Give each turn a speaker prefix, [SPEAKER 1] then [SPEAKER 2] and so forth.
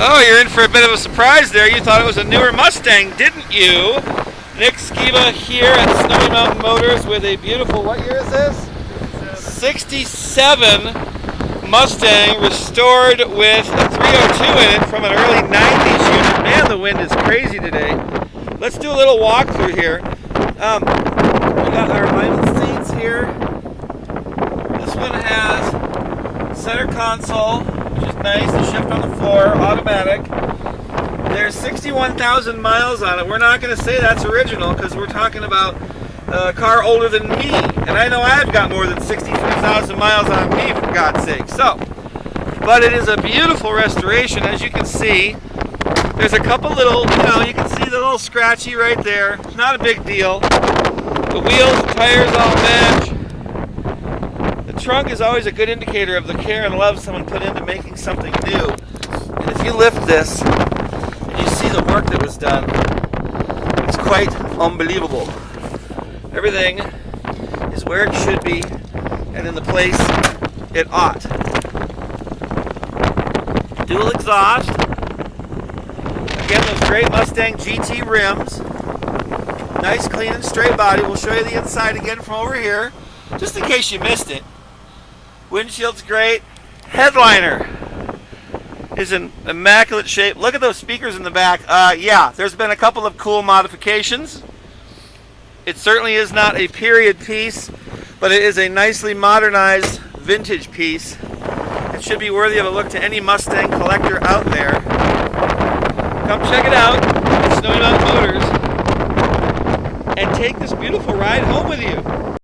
[SPEAKER 1] Oh, you're in for a bit of a surprise there. You thought it was a newer Mustang, didn't you? Nick Skiba here at Snowy Mountain Motors with a beautiful, what year is this? 67 Mustang restored with a 302 in it from an early 90s unit. Man, the wind is crazy today. Let's do a little walkthrough here. We got our vinyl seats here. This one has center console, which is nice, the shift on the floor, automatic. There's 61,000 miles on it. We're not going to say that's original because we're talking about a car older than me. And I know I've got more than 63,000 miles on me, for God's sake. So, but it is a beautiful restoration. As you can see, there's a couple little, you can see the little scratchy right there. Not a big deal. The wheels, the tires all match. The trunk is always a good indicator of the care and love someone put into making something new. And if you lift this, and you see the work that was done, it's quite unbelievable. Everything is where it should be and in the place it ought. Dual exhaust. Again, those great Mustang GT rims. Nice, clean, and straight body. We'll show you the inside again from over here, just in case you missed it. Windshield's great. Headliner is in immaculate shape. Look at those speakers in the back. Yeah, there's been a couple of cool modifications. It certainly is not a period piece, but it is a nicely modernized vintage piece. It should be worthy of a look to any Mustang collector out there. Come check it out at Snowy Mountain Motors and take this beautiful ride home with you.